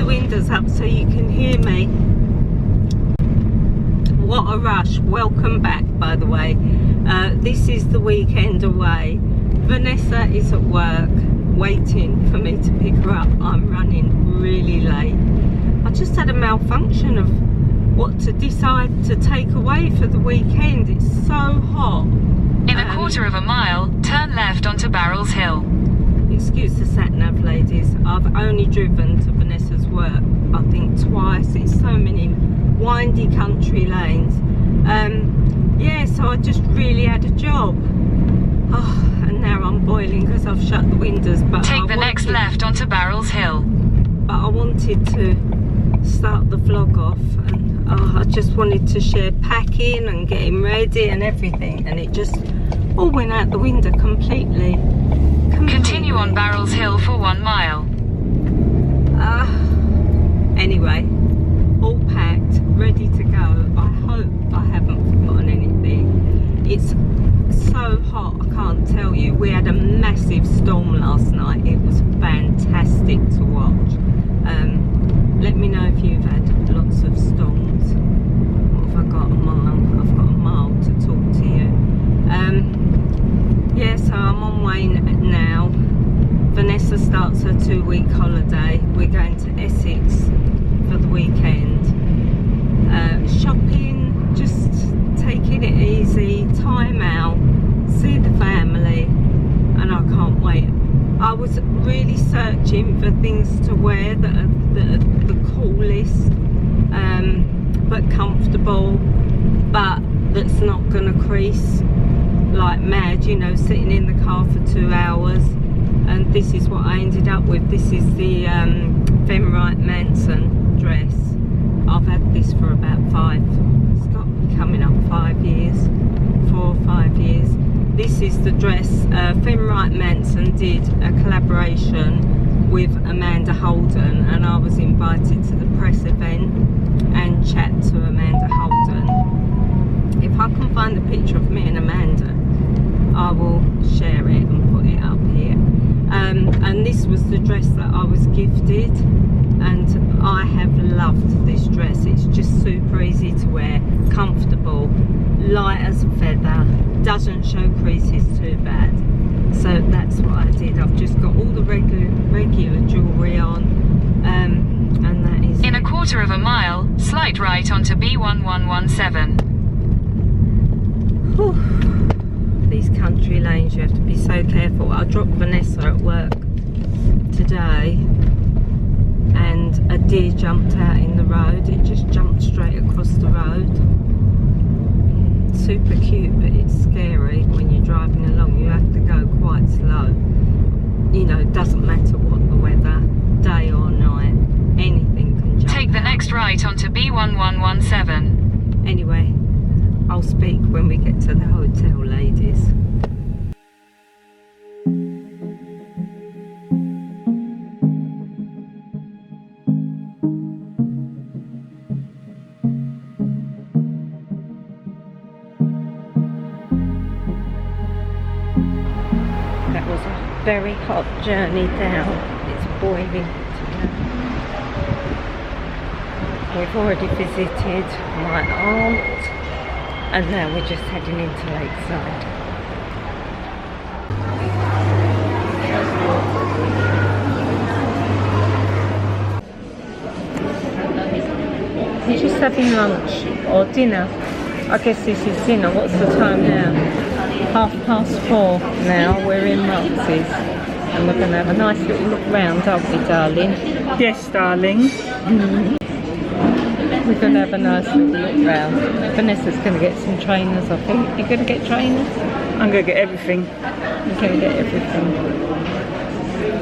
the windows up so you can hear me. What a rush. Welcome back, by the way. This is the weekend away. Vanessa is at work waiting for me to pick her up. I'm running really late. I just had a malfunction of what to decide to take away for the weekend. It's so hot. In a quarter of a mile, turn left onto Barrels Hill. Excuse the sat-nav, ladies. I've only driven to Vanessa's work, I think, twice. It's so many windy country lanes. Yeah, so I just really had a job. Oh, and now I'm boiling because I've shut the windows. But take the next left onto Barrels Hill. But I wanted to start the vlog off, and I just wanted to share packing and getting ready and everything, and it just all went out the window completely. Continue on Barrels Hill for 1 mile. Anyway, all packed, ready to go. I hope I haven't forgotten anything. It's so hot, I can't tell you. We had a massive storm last night. It was fantastic to watch. Let me know if you've had lots of storms. What have I got? A mile? I've got a mile to talk to you. Yeah, so I'm on way now. Vanessa starts her 2-week holiday. We're going to Essex for the weekend. Shopping, just taking it easy, time out, see the family, and I can't wait. I was really searching for things to wear that are the coolest, but comfortable, but that's not gonna crease like mad, you know, sitting in the car for 2 hours. And this is what I ended up with. This is the Manson dress. I've had this for about it's got to be coming up 5 years, 4 or 5 years. This is the dress. Manson did a collaboration with Amanda Holden, and I was invited to the press event and chat to Amanda Holden. If I can find a picture of me and Amanda, I will share it and put it up here. And this was the dress that I was gifted, and I have loved this dress. It's just super easy to wear, comfortable, light as a feather, doesn't show creases too bad. So that's what I did. I've just got all the regular jewellery on, and that is in a quarter of a mile, slight right onto B1117. Whew. These country lanes, you have to be so careful. I dropped Vanessa at work today, and a deer jumped out in the road. It just jumped straight across the road. Super cute, but it's scary when you're driving along. You have to go quite slow. You know, it doesn't matter what the weather, day or night, anything can jump take the out. next right onto B1117. Anyway, I'll speak when we get to the hotel, ladies. That was a very hot journey down. It's boiling today. We've already visited my aunt, and now we're just heading into Lakeside. You're just having lunch or dinner? I guess this is dinner. What's the time now? 4:30 now. We're in Marx's, and we're going to have a nice little look round, aren't we, darling? Yes, darling. We're going to have a nice little look round. Vanessa's going to get some trainers, I think. You're going to get trainers? I'm going to get everything. You're going to get everything.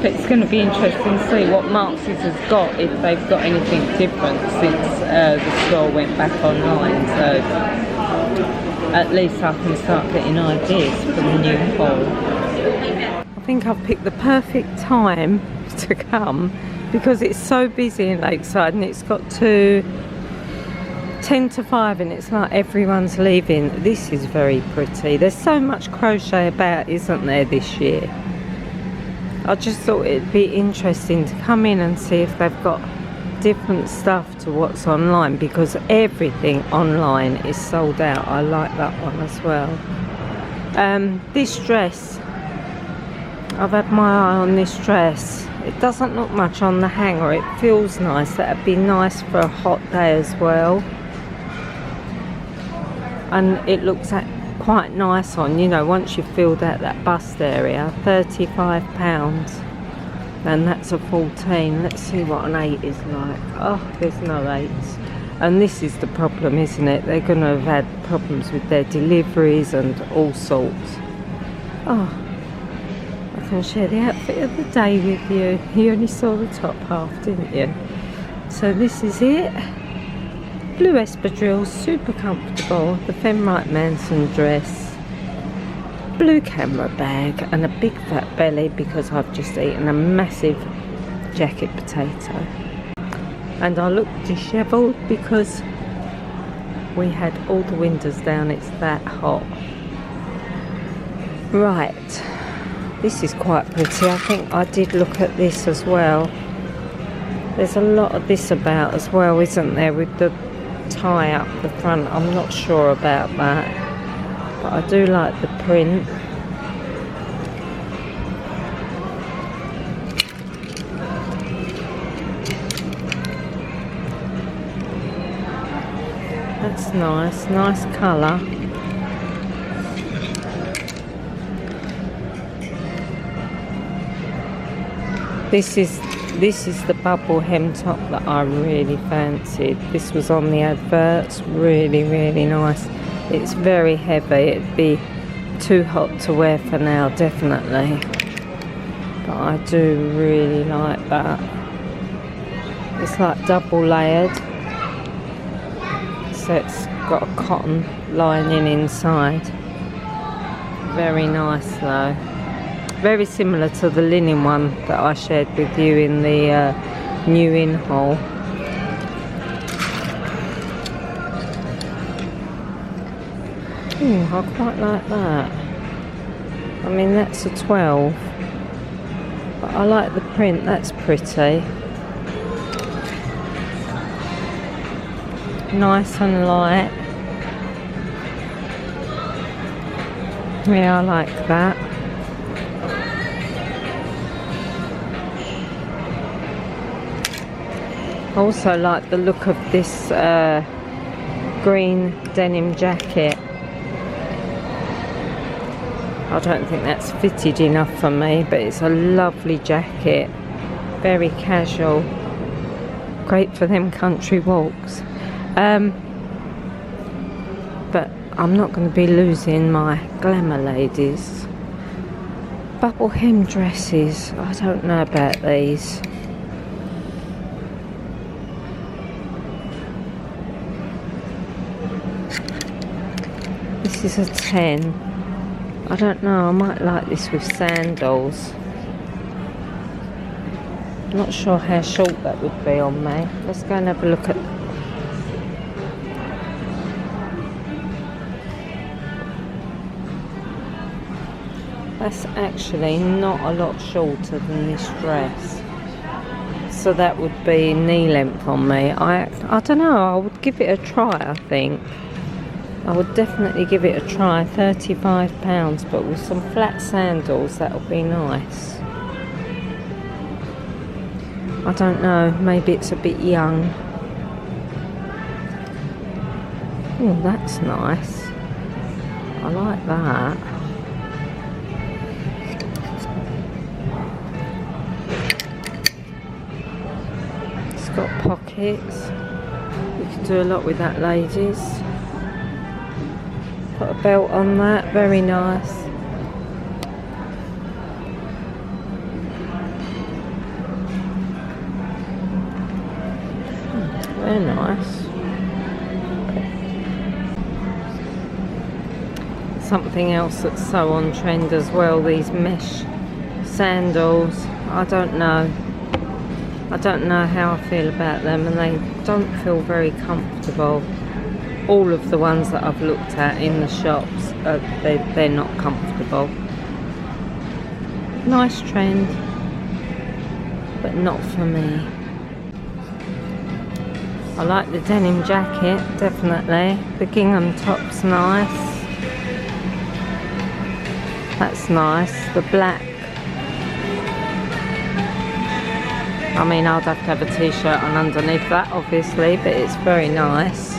But it's going to be interesting to see what Marx's has got, if they've got anything different since the store went back online. So at least I can start getting ideas for the new haul. I think I've picked the perfect time to come because it's so busy in Lakeside, and it's got to 10 to 5 and it's like everyone's leaving. This is very pretty. There's so much crochet about, isn't there, this year? I just thought it'd be interesting to come in and see if they've got different stuff to what's online, because everything online is sold out. I like that one as well. This dress, I've had my eye on this dress. It doesn't look much on the hanger. It feels nice. That'd be nice for a hot day as well. And it looks quite nice on, you know, once you've filled out that bust area. £35. And that's a 14. Let's see what an 8 is like. Oh, there's no 8s. And this is the problem, isn't it? They're going to have had problems with their deliveries and all sorts. Oh, I can share the outfit of the day with you. You only saw the top half, didn't you? So this is it. Blue espadrille, super comfortable. The Femrite Manson dress. Blue camera bag and a big fat belly because I've just eaten a massive jacket potato. And I look dishevelled because we had all the windows down. It's that hot. Right. This is quite pretty. I think I did look at this as well. There's a lot of this about as well, isn't there, with the tie up the front. I'm not sure about that. But I do like the print. That's nice, nice colour. This is the bubble hem top that I really fancied. This was on the adverts. Really, really nice. It's very heavy. It'd be too hot to wear for now, definitely. But I do really like that. It's like double layered. So it's got a cotton lining inside. Very nice though. Very similar to the linen one that I shared with you in the new in haul. I quite like that. I mean, that's a 12. But I like the print, that's pretty. Nice and light. Yeah, I like that. I also like the look of this green denim jacket. I don't think that's fitted enough for me, but it's a lovely jacket. Very casual. Great for them country walks. But I'm not going to be losing my glamour, ladies. Bubble hem dresses. I don't know about these. This is a 10. I don't know, I might like this with sandals. Not sure how short that would be on me. Let's go and have a look at... That's actually not a lot shorter than this dress. So that would be knee length on me. I don't know, I would give it a try, I think. I would definitely give it a try. £35, but with some flat sandals, that would be nice. I don't know, maybe it's a bit young. Oh, that's nice. I like that. It's got pockets. You can do a lot with that, ladies. Put a belt on that, very nice. Very nice. Something else that's so on trend as well, these mesh sandals. I don't know how I feel about them, and they don't feel very comfortable. All of the ones that I've looked at in the shops, they're not comfortable. Nice trend, but not for me. I like the denim jacket, definitely. The gingham top's nice. That's nice. The black. I mean, I'd have to have a t-shirt on underneath that, obviously, but it's very nice.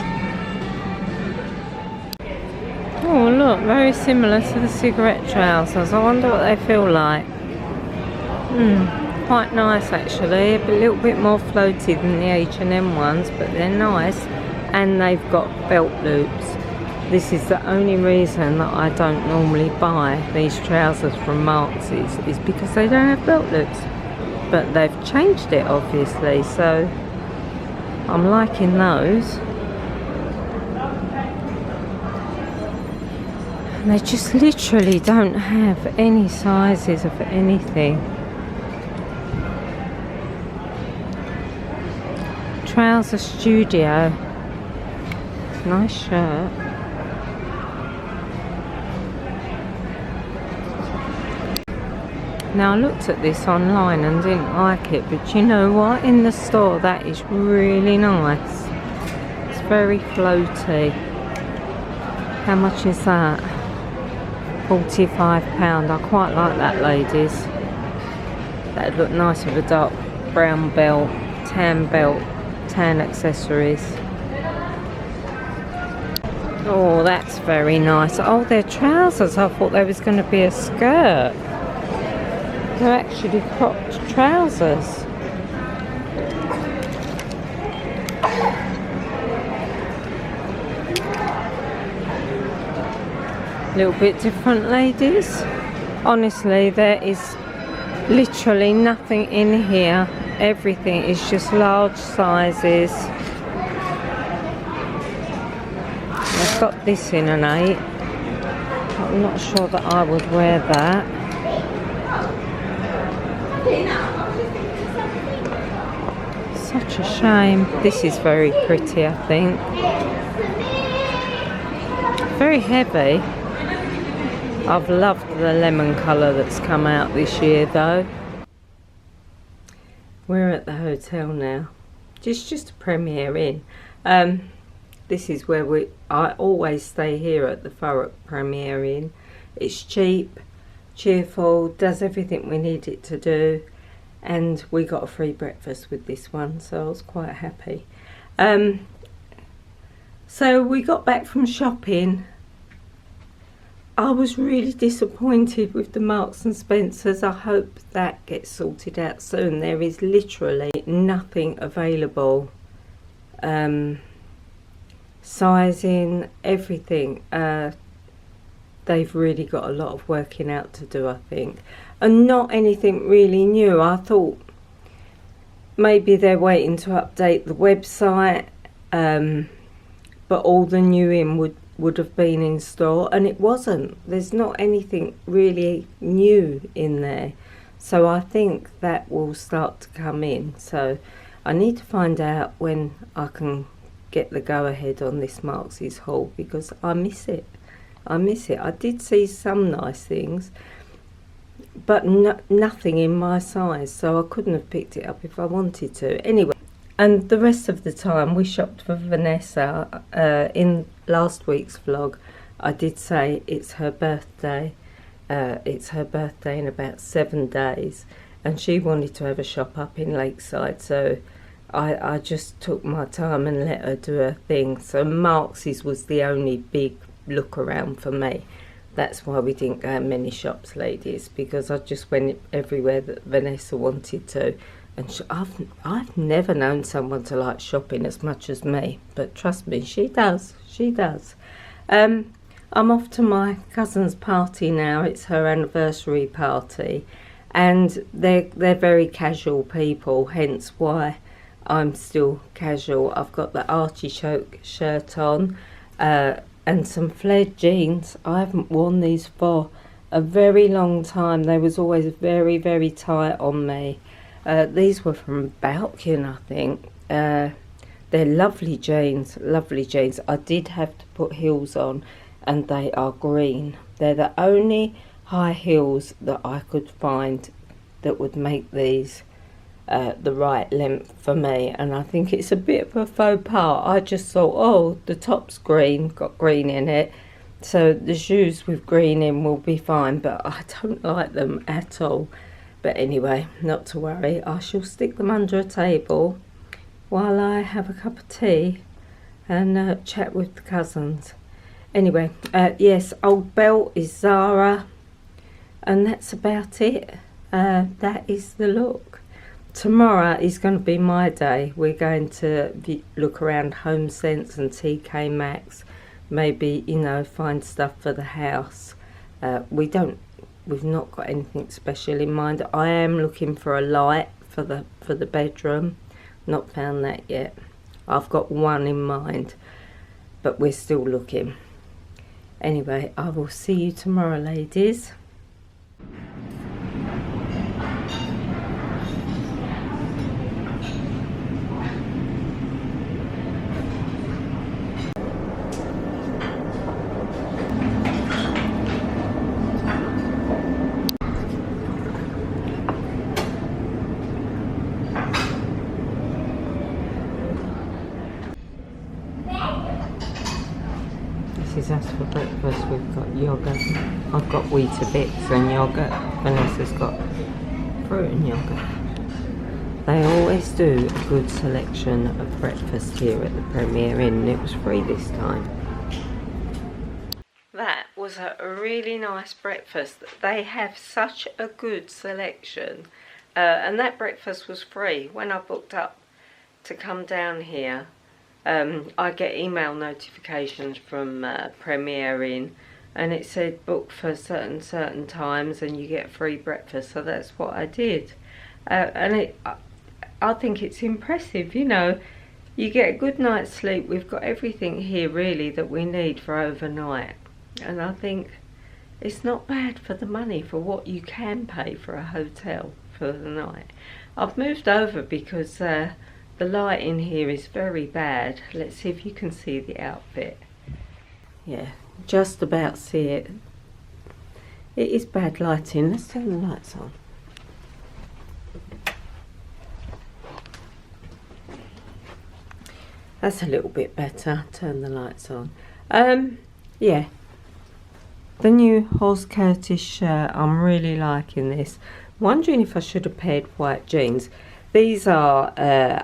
Oh, look, very similar to the cigarette trousers. I wonder what they feel like. Quite nice, actually. A little bit more floaty than the H&M ones, but they're nice. And they've got belt loops. This is the only reason that I don't normally buy these trousers from Marks is because they don't have belt loops. But they've changed it, obviously, so I'm liking those. And they just literally don't have any sizes of anything. Trouser Studio. Nice shirt. Now I looked at this online and didn't like it, but you know what? In the store that is really nice. It's very floaty. How much is that? £45. I quite like that, ladies. That'd look nice with a dark brown belt, tan accessories. Oh, that's very nice. Oh, they're trousers. I thought there was going to be a skirt. They're actually cropped trousers. A little bit different, ladies. Honestly, there is literally nothing in here. Everything is just large sizes. I've got this in an 8. I'm not sure that I would wear that. Such a shame. This is very pretty, I think. Very heavy. I've loved the lemon colour that's come out this year, though. We're at the hotel now. Just a Premier Inn. This is where I always stay here at the Thurrock Premier Inn. It's cheap, cheerful, does everything we need it to do, and we got a free breakfast with this one, so I was quite happy. So we got back from shopping. I was really disappointed with the Marks and Spencers. I hope that gets sorted out soon. There is literally nothing available. Sizing, everything. They've really got a lot of working out to do, I think. And not anything really new. I thought maybe they're waiting to update the website, but all the new in would have been in store, and it wasn't. There's not anything really new in there, so I think that will start to come in. So I need to find out when I can get the go ahead on this Marks' haul, because I miss it. I did see some nice things, but nothing in my size, so I couldn't have picked it up if I wanted to. Anyway, and the rest of the time we shopped for Vanessa. In last week's vlog I did say it's her birthday. It's her birthday in about 7 days, and she wanted to have a shop up in Lakeside, so I just took my time and let her do her thing. So Marks' was the only big look around for me. That's why we didn't go in many shops, ladies, because I just went everywhere that Vanessa wanted to. And I've never known someone to like shopping as much as me, but trust me, she does. I'm off to my cousin's party now. It's her anniversary party, and they're very casual people, hence why I'm still casual. I've got the artichoke shirt on, and some flared jeans. I haven't worn these for a very long time. They was always very, very tight on me. These were from Balkan, I think. They're lovely jeans, lovely jeans. I did have to put heels on, and they are green. They're the only high heels that I could find that would make these the right length for me, and I think it's a bit of a faux pas. I just thought, oh, the top's green, got green in it, so the shoes with green in will be fine, but I don't like them at all. But anyway, not to worry, I shall stick them under a table while I have a cup of tea and chat with the cousins. Anyway, yes, old belt is Zara, and that's about it. That is the look. Tomorrow is going to be my day. We're going to look around HomeSense and TK Maxx, maybe, you know, find stuff for the house. We've not got anything special in mind. I am looking for a light for the bedroom. Not found that yet. I've got one in mind, but we're still looking. Anyway, I will see you tomorrow, ladies. This is us for breakfast. We've got yogurt. I've got Weetabix and yogurt. Vanessa's got fruit and yogurt. They always do a good selection of breakfast here at the Premier Inn, and it was free this time. That was a really nice breakfast. They have such a good selection, and that breakfast was free. When I booked up to come down here, I get email notifications from Premier Inn, and it said book for certain times and you get free breakfast, so that's what I did. And I think it's impressive, you know, you get a good night's sleep. We've got everything here really that we need for overnight, and I think it's not bad for the money for what you can pay for a hotel for the night. I've moved over because the light in here is very bad. Let's see if you can see the outfit. Yeah, just about see it. It is bad lighting. Let's turn the lights on. That's a little bit better. Turn the lights on. Yeah. The new Horse Curtis shirt. I'm really liking this. Wondering if I should have paired white jeans. These are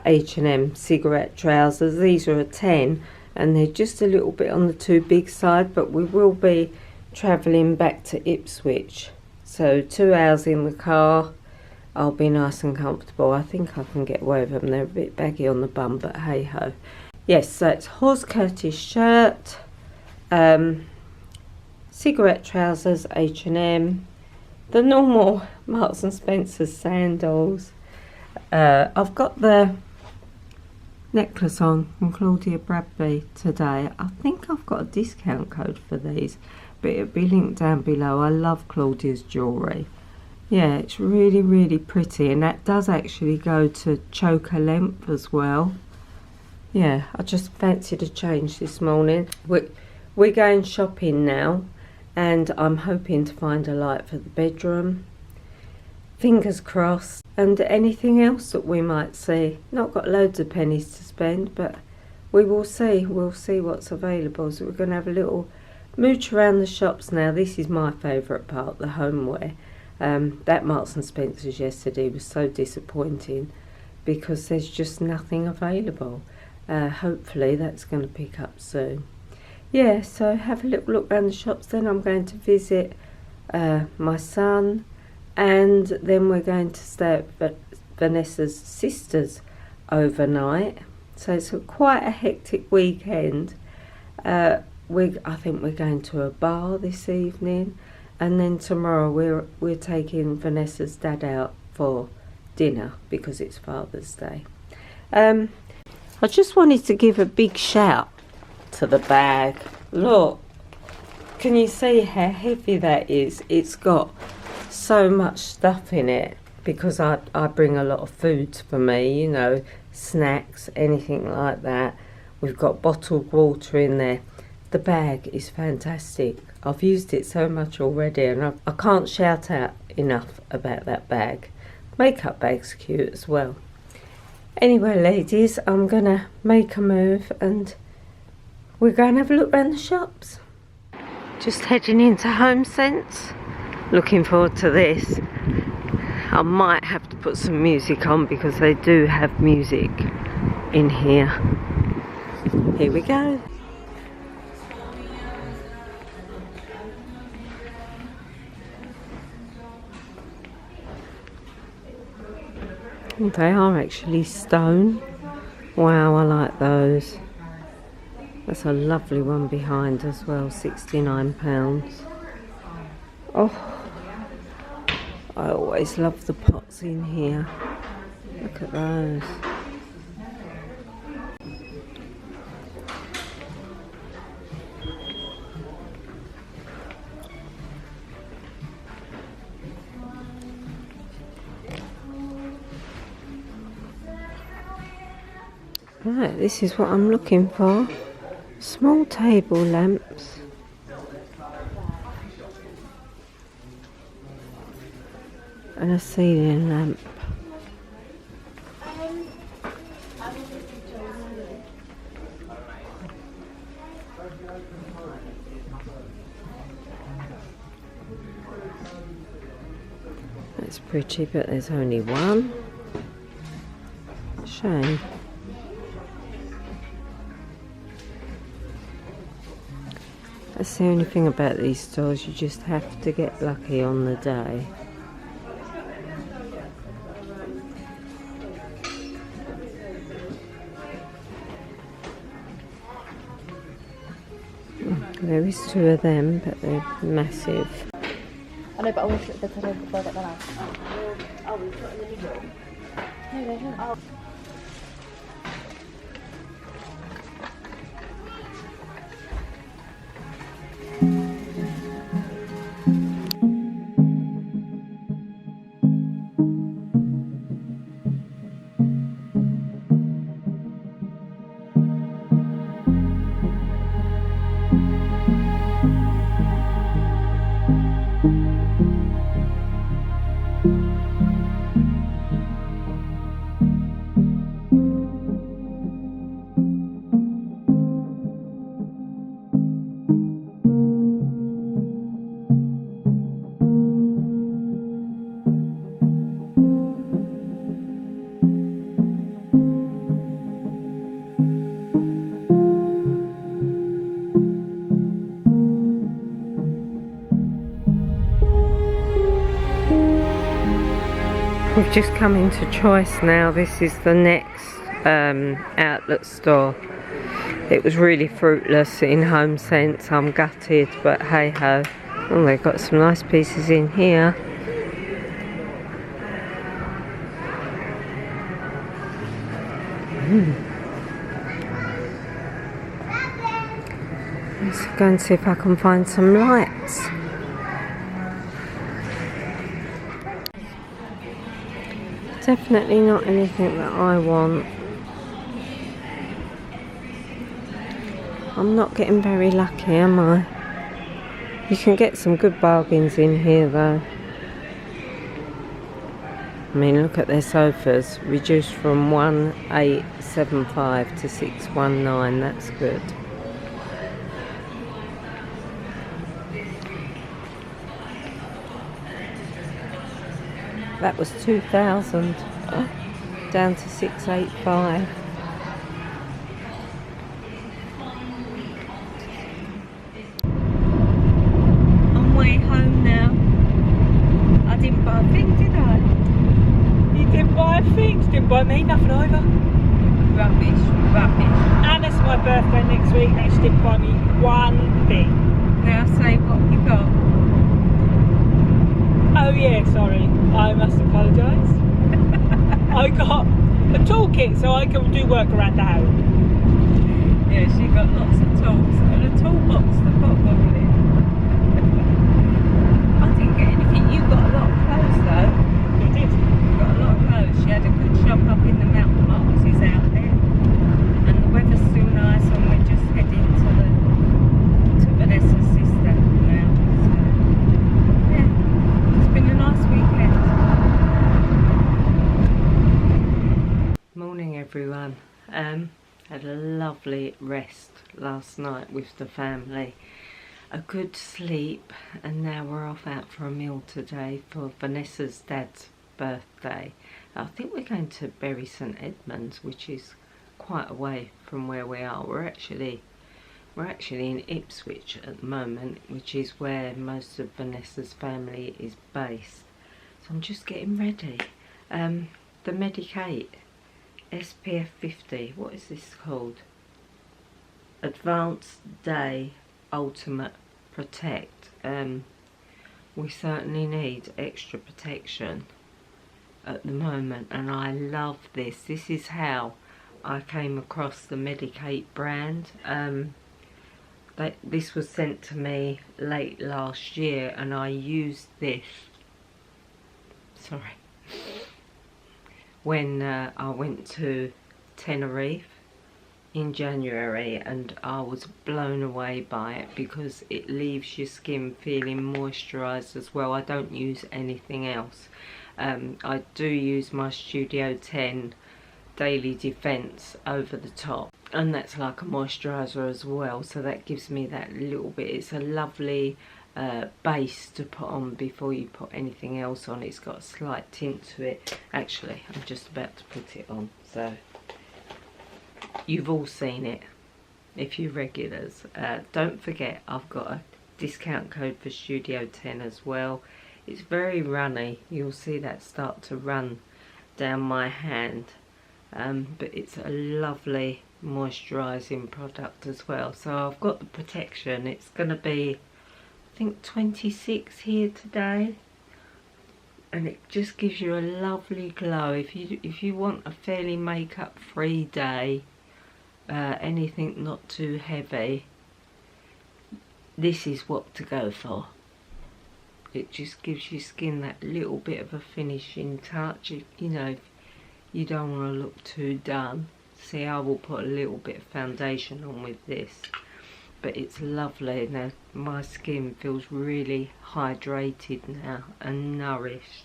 H&M cigarette trousers. These are a 10, and they're just a little bit on the too big side, but we will be travelling back to Ipswich. So 2 hours in the car. I'll be nice and comfortable. I think I can get away with them. They're a bit baggy on the bum, but hey ho. Yes, so it's Horse Curtis shirt, cigarette trousers, H&M, the normal Marks and Spencer sandals. I've got the necklace on from Claudia Bradby today. I think I've got a discount code for these, but it'll be linked down below. I love Claudia's jewellery. Yeah, it's really, really pretty, and that does actually go to choker length as well. Yeah, I just fancied a change this morning. We're going shopping now, and I'm hoping to find a light for the bedroom. Fingers crossed. And anything else that we might see. Not got loads of pennies to spend, but we will see. We'll see what's available. So we're going to have a little mooch around the shops now. This is my favourite part, the homeware. That Marks and Spencer's yesterday was so disappointing because there's just nothing available. Hopefully that's going to pick up soon. Yeah, so have a little look around the shops. Then I'm going to visit my son, and then we're going to stay at Vanessa's sister's overnight. So it's quite a hectic weekend. I think we're going to a bar this evening, and then tomorrow we're taking Vanessa's dad out for dinner because it's Father's Day. I just wanted to give a big shout to the bag. Look, can you see how heavy that is? It's got so much stuff in it because I bring a lot of foods for me, you know, snacks, anything like that. We've got bottled water in there. The bag is fantastic. I've used it so much already, and I can't shout out enough about that bag. makeup bag's cute as well. Anyway, ladies, I'm gonna make a move and we're going to have a look around the shops. Just heading into HomeSense. Looking forward to this. I might have to put some music on because they do have music in here. Here we go. They are actually stone. Wow, I like those. That's a lovely one behind as well, £69. Oh, I always love the pots in here. Look at those. Right, this is what I'm looking for. Small table lamps. And a ceiling lamp. That's pretty, but there's only one. Shame. That's the only thing about these stores, you just have to get lucky on the day. There is two of them, but they're massive. I know, but I want to put the before I get that out. Oh, we put it in the middle. No. Oh. We've just come into Choice now. This is the next outlet store. It was really fruitless in HomeSense. I'm gutted, but hey ho. Oh, they've got some nice pieces in here. Let's go and see if I can find some lights. Definitely not anything that I want. I'm not getting very lucky, am I? You can get some good bargains in here though. I mean, look at their sofas, reduced from 1875 to 619, that's good. That was 2,000, down to 685. On way home now. I didn't buy a thing, did I? You didn't buy a thing, you didn't buy me nothing either. Rubbish. And it's my birthday next week and she didn't buy me one thing. Now say what you got. Oh yeah, sorry, I must apologise. I got a toolkit so I can do work around the house. Yeah, she got lots of tools and a toolbox to put them in. I didn't get anything. You got a lot of clothes though. I did. You got a lot of clothes. She had a good shop up in the mountain boxes out there. And the weather's still nice and we're just heading to Vanessa's sister now. So, yeah, it's been a nice weekend. Morning everyone. Had a lovely rest last night with the family, a good sleep, and now we're off out for a meal today for Vanessa's dad's birthday. I think we're going to Bury St Edmunds, which is quite away from where we are. We're actually in Ipswich at the moment, which is where most of Vanessa's family is based. So I'm just getting ready. The Medicate SPF 50, what is this called? Advanced Day Ultimate Protect. We certainly need extra protection at the moment, and I love this. This is how I came across the Medicate brand. This was sent to me late last year, and I used this when I went to Tenerife in January, and I was blown away by it because it leaves your skin feeling moisturised as well. I don't use anything else. I do use my Studio 10 Daily Defense over the top, and that's like a moisturiser as well, so that gives me that little bit. It's a lovely base to put on before you put anything else on. It's got a slight tint to it. Actually, I'm just about to put it on, so you've all seen it if you're regulars. Don't forget, I've got a discount code for Studio 10 as well. It's very runny. You'll see that start to run down my hand, but it's a lovely moisturising product as well. So I've got the protection. It's going to be, I think, 26 here today, and it just gives you a lovely glow. If you want a fairly makeup free day, anything not too heavy, this is what to go for. It just gives your skin that little bit of a finishing touch. You know, you don't want to look too done. See, I will put a little bit of foundation on with this, but it's lovely. Now my skin feels really hydrated now and nourished.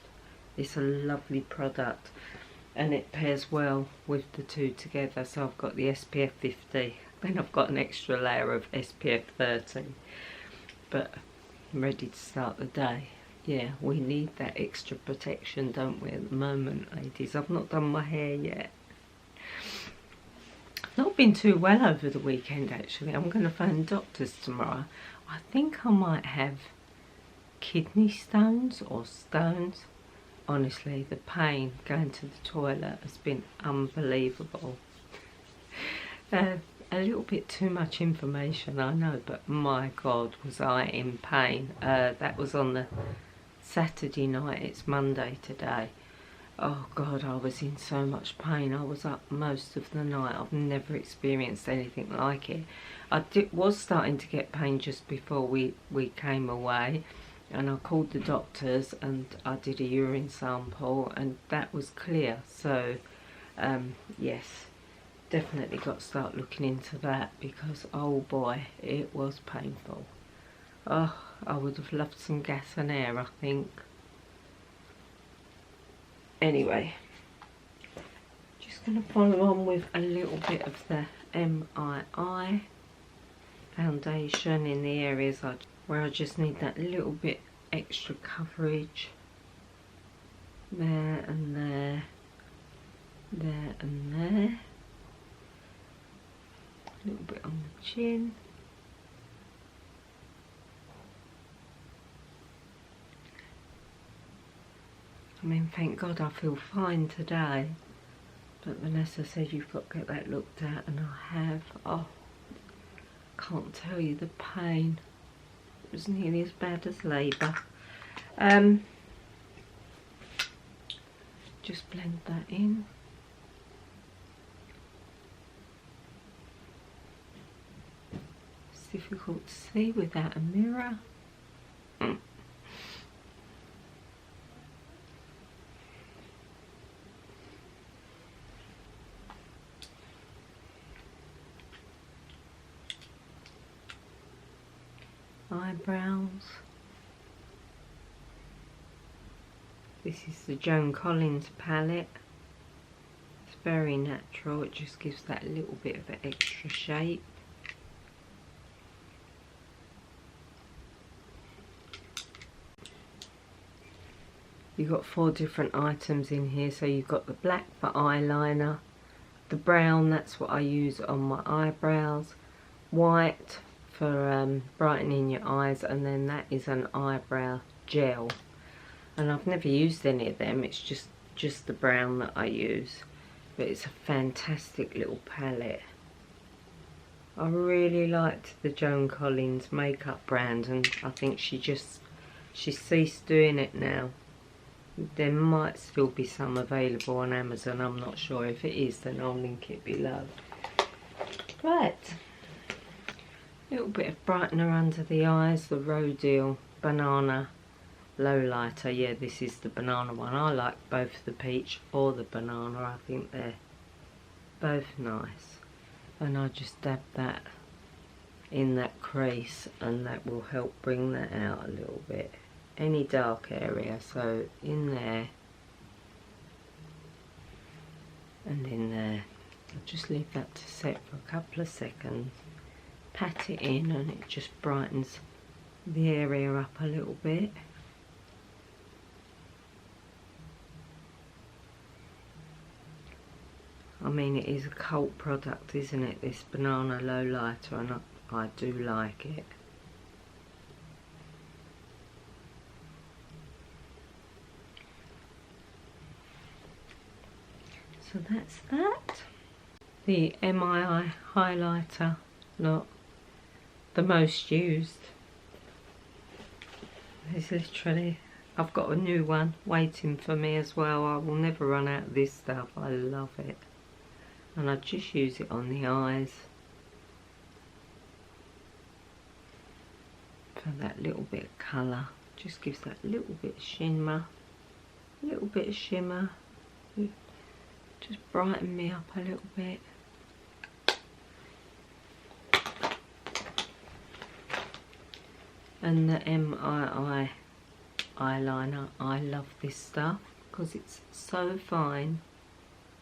It's a lovely product, and it pairs well with the two together. So I've got the SPF 50, then I've got an extra layer of SPF 30, but I'm ready to start the day. Yeah, we need that extra protection, don't we, at the moment, ladies? I've not done my hair yet. Not been too well over the weekend, actually. I'm going to phone doctors tomorrow. I think I might have kidney stones or stones. Honestly, the pain going to the toilet has been unbelievable. A little bit too much information, I know, but my God, was I in pain. That was on the Saturday night. It's Monday today. Oh God, I was in so much pain. I was up most of the night. I've never experienced anything like it. Was starting to get pain just before we came away, and I called the doctors and I did a urine sample, and that was clear. So yes, definitely got to start looking into that, because oh boy, it was painful. Oh, I would have loved some gas and air, I think. Anyway, just going to follow on with a little bit of the MII foundation in the areas where I just need that little bit extra coverage. There and there, there and there. A little bit on the chin. I mean, thank God I feel fine today, but Vanessa said you've got to get that looked at, and I have. Oh, can't tell you the pain. It was nearly as bad as labour. Just blend that in. It's difficult to see without a mirror. Eyebrows. This is the Joan Collins palette. It's very natural. It just gives that little bit of an extra shape. You've got 4 different items in here. So you've got the black for eyeliner, the brown, that's what I use on my eyebrows, white for brightening your eyes, and then that is an eyebrow gel. And I've never used any of them, it's just the brown that I use. But it's a fantastic little palette. I really liked the Joan Collins makeup brand, and I think she ceased doing it now. There might still be some available on Amazon, I'm not sure. If it is, then I'll link it below. Right, a little bit of brightener under the eyes, the Rhodil Banana Lowlighter. Yeah, this is the banana one. I like both the peach or the banana. I think they're both nice. And I just dab that in that crease, and that will help bring that out a little bit. Any dark area, so in there and in there. I'll just leave that to set for a couple of seconds, pat it in, and it just brightens the area up a little bit. I mean, it is a cult product, isn't it, this Banana Lowlighter, and I do like it. So that's that. The MII highlighter, not the most used. It's literally, I've got a new one waiting for me as well. I will never run out of this stuff. I love it. And I just use it on the eyes for that little bit of colour. Just gives that little bit of shimmer. Just brighten me up a little bit. And the MII eyeliner, I love this stuff because it's so fine.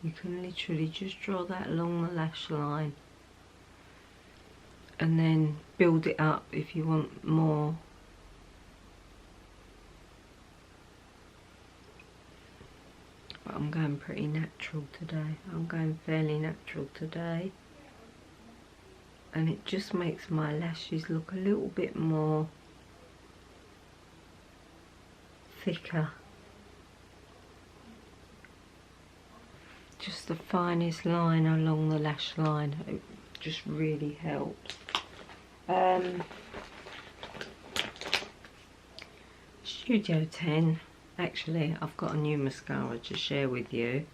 You can literally just draw that along the lash line and then build it up if you want more. But I'm going pretty natural today. I'm going fairly natural today. And it just makes my lashes look a little bit more thicker. Just the finest line along the lash line. It just really helps. Studio 10. Actually, I've got a new mascara to share with you,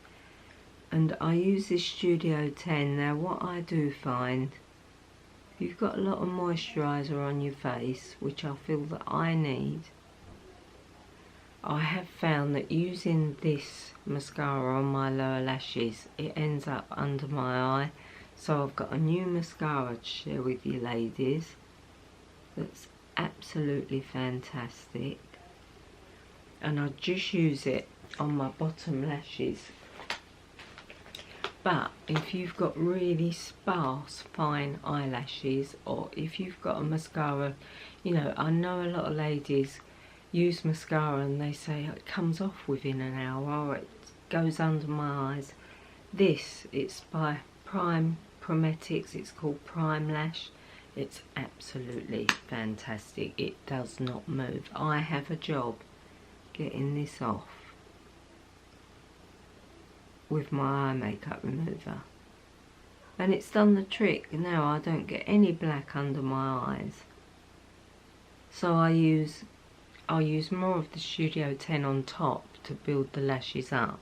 and I use this Studio 10. Now, what I do find, if you've got a lot of moisturiser on your face, which I feel that I need, I have found that using this mascara on my lower lashes, it ends up under my eye. So I've got a new mascara to share with you ladies that's absolutely fantastic. And I just use it on my bottom lashes. But if you've got really sparse fine eyelashes, or if you've got a mascara, you know, I know a lot of ladies use mascara and they say it comes off within an hour or it goes under my eyes. This, it's by Primetics, it's called Prime Lash. It's absolutely fantastic. It does not move. I have a job getting this off with my eye makeup remover, and it's done the trick. Now I don't get any black under my eyes, so I'll use more of the Studio 10 on top to build the lashes up,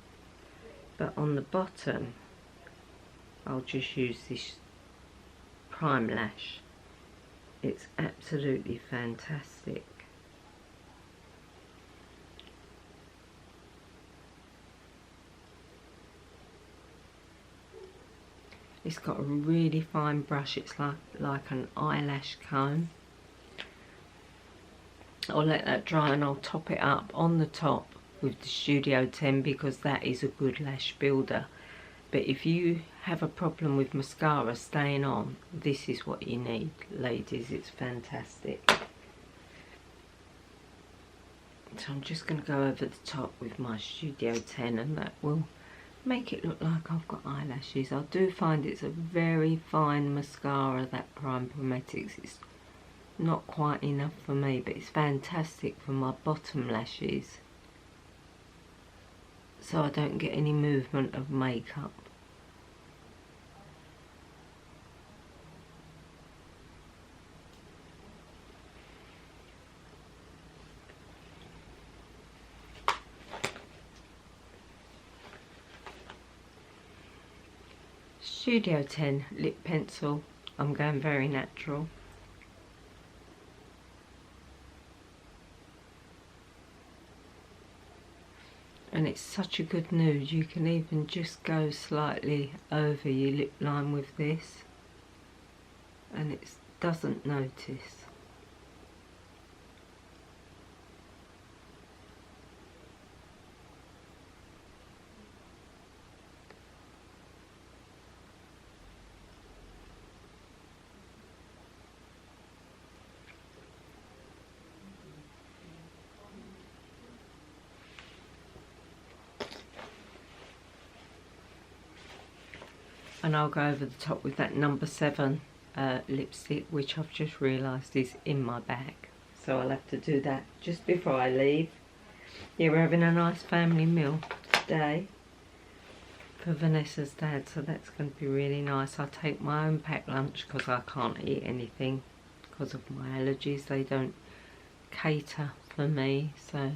but on the bottom I'll just use this Prime Lash. It's absolutely fantastic. It's got a really fine brush. It's like an eyelash comb. I'll let that dry and I'll top it up on the top with the Studio 10 because that is a good lash builder. But if you have a problem with mascara staying on, this is what you need, ladies. It's fantastic. So I'm just going to go over the top with my Studio 10, and that will make it look like I've got eyelashes. I do find it's a very fine mascara, that Prime Prometics. It's not quite enough for me, but it's fantastic for my bottom lashes, so I don't get any movement of makeup. Studio 10 lip pencil. I'm going very natural. And it's such a good nude. You can even just go slightly over your lip line with this, and it doesn't notice. And I'll go over the top with that number 7 lipstick, which I've just realised is in my bag. So I'll have to do that just before I leave. Yeah, we're having a nice family meal today for Vanessa's dad, so that's going to be really nice. I take my own packed lunch because I can't eat anything because of my allergies. They don't cater for me, so,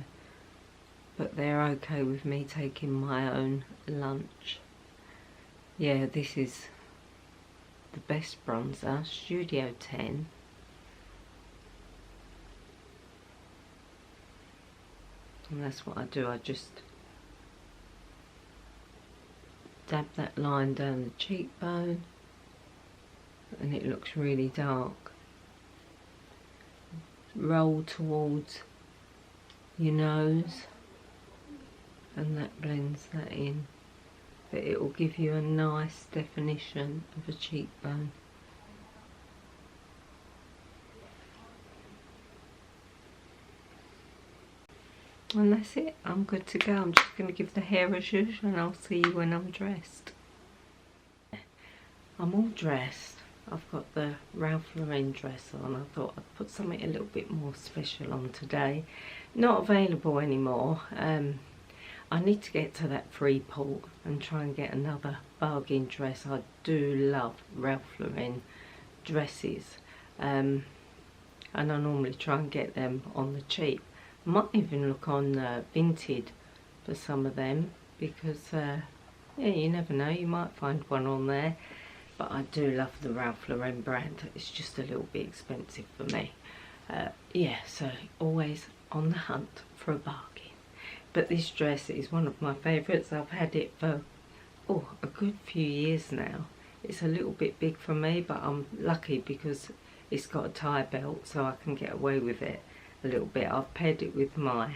but they're okay with me taking my own lunch. Yeah, this is the best bronzer, Studio 10. And that's what I do. I just dab that line down the cheekbone, and it looks really dark. Roll towards your nose, and that blends that in. But it will give you a nice definition of a cheekbone. And that's it. I'm good to go. I'm just going to give the hair a zhuzh, and I'll see you when I'm dressed. I'm all dressed. I've got the Ralph Lauren dress on. I thought I'd put something a little bit more special on today. Not available anymore. I need to get to that Freeport and try and get another bargain dress. I do love Ralph Lauren dresses, and I normally try and get them on the cheap. Might even look on Vinted for some of them, because yeah, you never know, you might find one on there. But I do love the Ralph Lauren brand. It's just a little bit expensive for me. Yeah, so always on the hunt for a bargain. But this dress is one of my favourites. I've had it for a good few years now. It's a little bit big for me, but I'm lucky because it's got a tie belt, so I can get away with it a little bit. I've paired it with my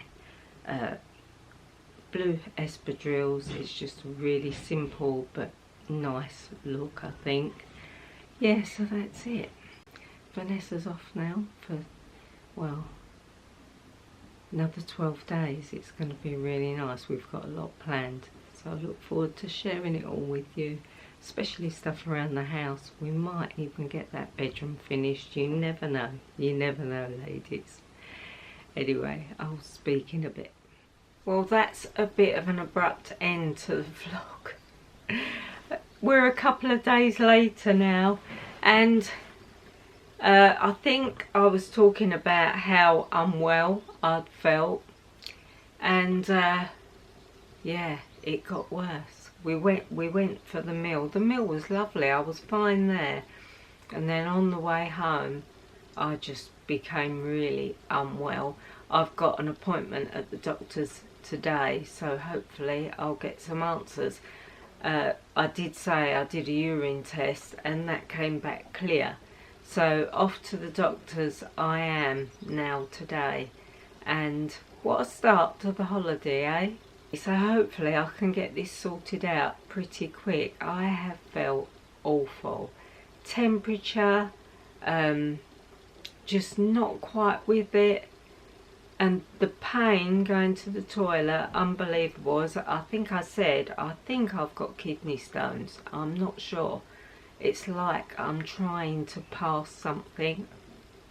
blue espadrilles. It's just a really simple but nice look, I think. Yeah, so that's it. Vanessa's off now for, well, another 12 days. It's going to be really nice. We've got a lot planned, so I look forward to sharing it all with you, especially stuff around the house. We might even get that bedroom finished. You never know. You never know, ladies. Anyway, I'll speak in a bit. Well, that's a bit of an abrupt end to the vlog. We're a couple of days later now, and I think I was talking about how unwell I'd felt, and yeah, it got worse. We went for the meal. The meal was lovely. I was fine there, and then on the way home I just became really unwell. I've got an appointment at the doctor's today, so hopefully I'll get some answers. I did say I did a urine test and that came back clear. So off to the doctor's I am now today. And what a start to the holiday, eh? So hopefully I can get this sorted out pretty quick. I have felt awful. Temperature, just not quite with it, and the pain going to the toilet, unbelievable. As I think I said, I think I've got kidney stones. I'm not sure. It's like I'm trying to pass something.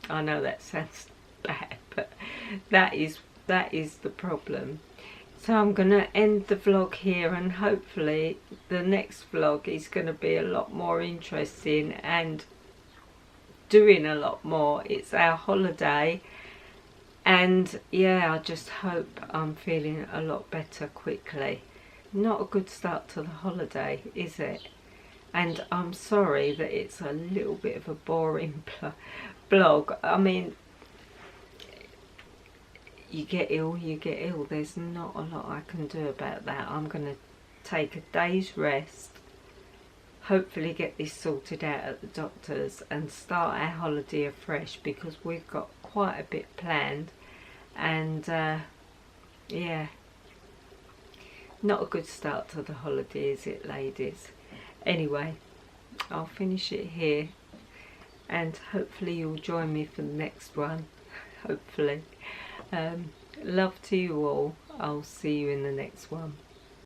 I know that sounds bad, but that is the problem. So I'm going to end the vlog here, and hopefully the next vlog is going to be a lot more interesting and doing a lot more. It's our holiday, and yeah, I just hope I'm feeling a lot better quickly. Not a good start to the holiday, is it? And I'm sorry that it's a little bit of a boring vlog. I mean, you get ill, you get ill. There's not a lot I can do about that. I'm going to take a day's rest, hopefully get this sorted out at the doctor's, and start our holiday afresh, because we've got quite a bit planned. And yeah, not a good start to the holiday, is it, ladies? Anyway, I'll finish it here, and hopefully you'll join me for the next one. Hopefully. Love to you all. I'll see you in the next one.